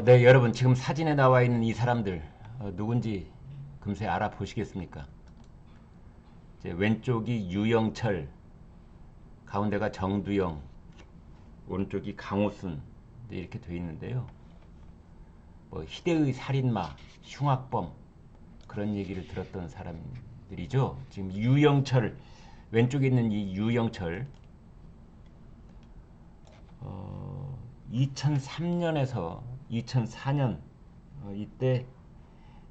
네, 여러분 지금 사진에 나와 있는 이 사람들 누군지 금세 알아보시겠습니까? 이제 왼쪽이 유영철, 가운데가 정두영, 오른쪽이 강호순 이렇게 돼 있는데요. 뭐 희대의 살인마, 흉악범 그런 얘기를 들었던 사람들이죠. 지금 유영철 왼쪽에 있는 이 유영철 2003년에서 2004년 이때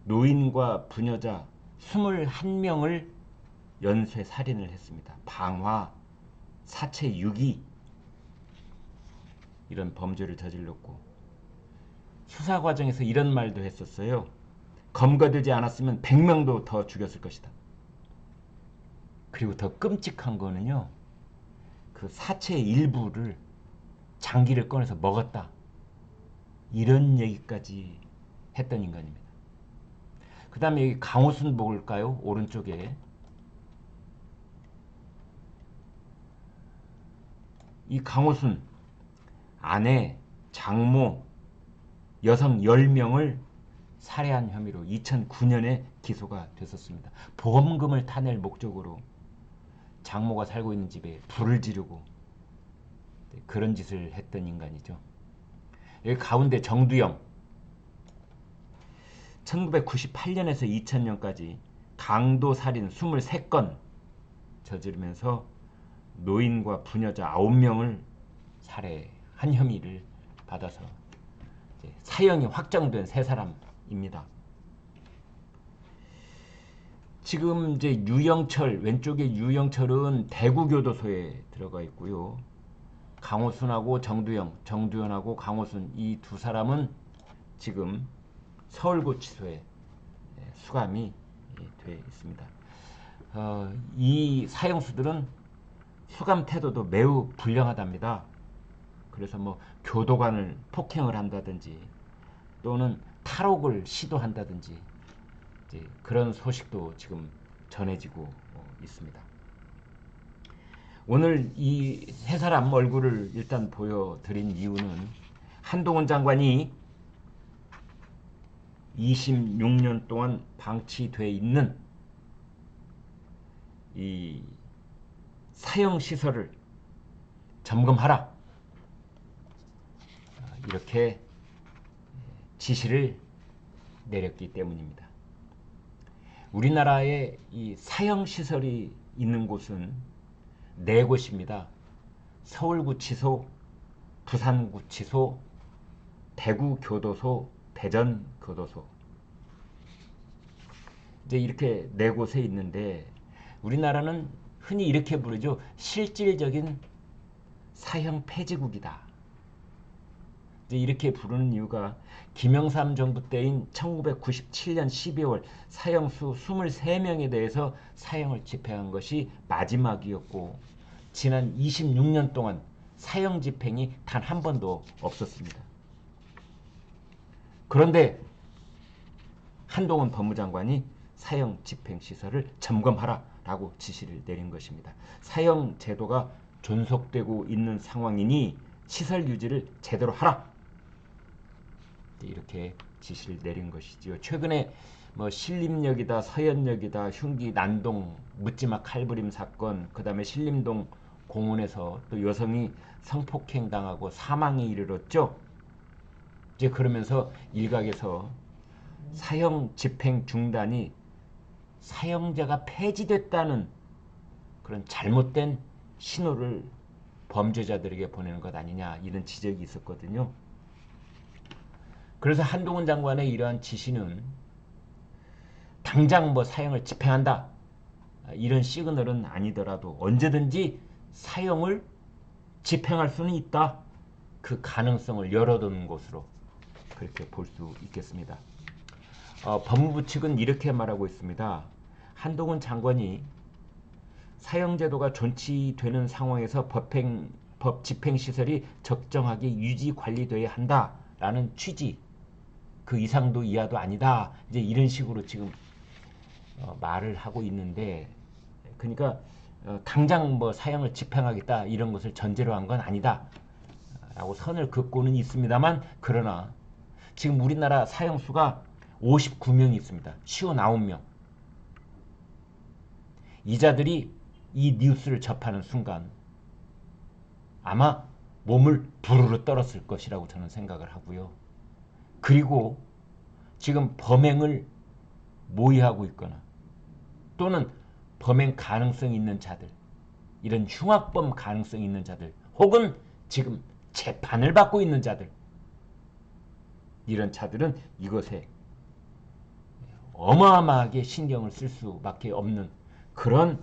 노인과 부녀자 21명을 연쇄 살인을 했습니다. 방화, 사체 유기 이런 범죄를 저질렀고 수사 과정에서 이런 말도 했었어요. 검거되지 않았으면 100명도 더 죽였을 것이다. 그리고 더 끔찍한 거는요. 그 사체의 일부를 장기를 꺼내서 먹었다. 이런 얘기까지 했던 인간입니다. 그 다음에 여기 강호순 볼까요? 오른쪽에 이 강호순 아내, 장모, 여성 10명을 살해한 혐의로 2009년에 기소가 됐었습니다. 보험금을 타낼 목적으로 장모가 살고 있는 집에 불을 지르고 그런 짓을 했던 인간이죠. 여기 가운데 정두영 1998년에서 2000년까지 강도살인 23건 저지르면서 노인과 부녀자 9명을 살해한 혐의를 받아서 사형이 확정된 세 사람입니다. 지금 이제 유영철 왼쪽에 유영철은 대구교도소에 들어가 있고요. 강호순하고 정두현하고 강호순 이 두 사람은 지금 서울구치소에 수감이 되어 있습니다. 이 사형수들은 수감 태도도 매우 불량하답니다. 그래서 뭐 교도관을 폭행을 한다든지 또는 탈옥을 시도한다든지 그런 소식도 지금 전해지고 있습니다. 오늘 이 세 사람 얼굴을 일단 보여드린 이유는 한동훈 장관이 26년 동안 방치되어 있는 이 사형시설을 점검하라 이렇게 지시를 내렸기 때문입니다. 우리나라에 이 사형시설이 있는 곳은 4곳입니다. 서울구치소, 부산구치소, 대구교도소, 대전교도소 이제 이렇게 4곳에 있는데 우리나라는 흔히 이렇게 부르죠. 실질적인 사형 폐지국이다. 이제 이렇게 부르는 이유가 김영삼 정부 때인 1997년 12월 사형수 23명에 대해서 사형을 집행한 것이 마지막이었고 지난 26년 동안 사형 집행이 단 한 번도 없었습니다. 그런데 한동훈 법무장관이 사형 집행시설을 점검하라 라고 지시를 내린 것입니다. 사형 제도가 존속되고 있는 상황이니 시설 유지를 제대로 하라 이렇게 지시를 내린 것이지요. 최근에 뭐 신림역이다 서현역이다 흉기 난동 묻지마 칼부림 사건 그 다음에 신림동 공원에서 또 여성이 성폭행 당하고 사망에 이르렀죠. 이제 그러면서 일각에서 사형 집행 중단이 사형제가 폐지됐다는 그런 잘못된 신호를 범죄자들에게 보내는 것 아니냐 이런 지적이 있었거든요. 그래서 한동훈 장관의 이러한 지시는 당장 뭐 사형을 집행한다 이런 시그널은 아니더라도 언제든지 사형을 집행할 수는 있다. 그 가능성을 열어두는 것으로 그렇게 볼 수 있겠습니다. 법무부 측은 이렇게 말하고 있습니다. 한동훈 장관이 사형제도가 존치되는 상황에서 법 집행시설이 적정하게 유지 관리되어야 한다라는 취지 그 이상도 이하도 아니다. 이제 이런 식으로 지금 말을 하고 있는데 그러니까 당장 뭐 사형을 집행하겠다 이런 것을 전제로 한 건 아니다. 라고 선을 긋고는 있습니다만 그러나 지금 우리나라 사형수가 59명이 있습니다. 59명. 이 자들이 이 뉴스를 접하는 순간 아마 몸을 부르르 떨었을 것이라고 저는 생각을 하고요. 그리고 지금 범행을 모의하고 있거나 또는 범행 가능성이 있는 자들, 이런 흉악범 가능성이 있는 자들, 혹은 지금 재판을 받고 있는 자들, 이런 자들은 이것에 어마어마하게 신경을 쓸 수밖에 없는 그런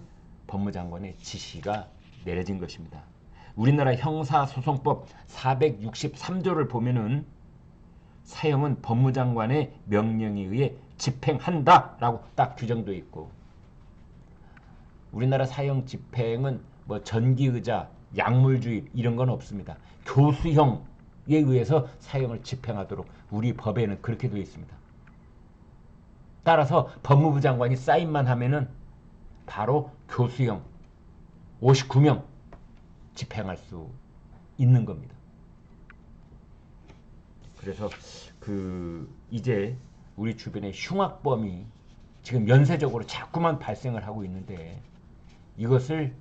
법무장관의 지시가 내려진 것입니다. 우리나라 형사소송법 463조를 보면은 사형은 법무장관의 명령에 의해 집행한다라고 딱 규정되어 있고, 우리나라 사형 집행은 뭐 전기의자, 약물주입 이런 건 없습니다. 교수형에 의해서 사형을 집행하도록 우리 법에는 그렇게 되어 있습니다. 따라서 법무부 장관이 사인만 하면은 바로 교수형 59명 집행할 수 있는 겁니다. 그래서 이제 우리 주변에 흉악범이 지금 연쇄적으로 자꾸만 발생을 하고 있는데, 이것을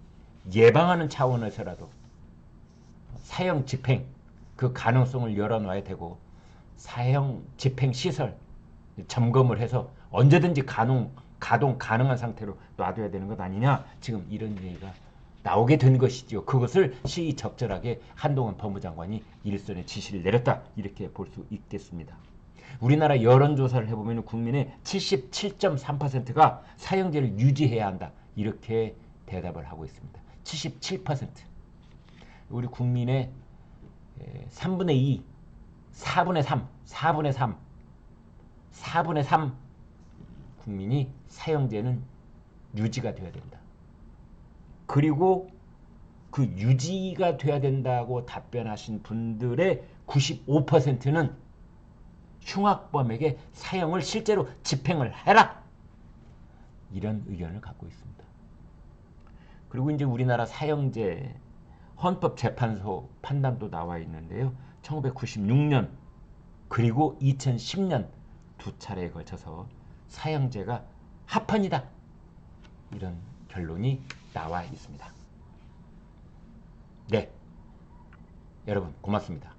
예방하는 차원에서라도 사형 집행 그 가능성을 열어놔야 되고, 사형 집행 시설 점검을 해서 언제든지 가동 가능한 상태로 놔둬야 되는 것 아니냐, 지금 이런 얘기가 나오게 된 것이죠. 그것을 시의적절하게 한동훈 법무장관이 일선에 지시를 내렸다, 이렇게 볼 수 있겠습니다. 우리나라 여론조사를 해보면 국민의 77.3%가 사형제를 유지해야 한다, 이렇게 대답을 하고 있습니다. 77%. 우리 국민의 3분의 2, 4분의 3, 4분의 3 국민이 사형제는 유지가 돼야 된다. 그리고 그 유지가 돼야 된다고 답변하신 분들의 95%는 흉악범에게 사형을 실제로 집행을 해라, 이런 의견을 갖고 있습니다. 그리고 이제 우리나라 사형제 헌법재판소 판단도 나와 있는데요. 1996년 그리고 2010년 두 차례에 걸쳐서 사형제가 합헌이다, 이런 결론이 나와 있습니다. 네, 여러분 고맙습니다.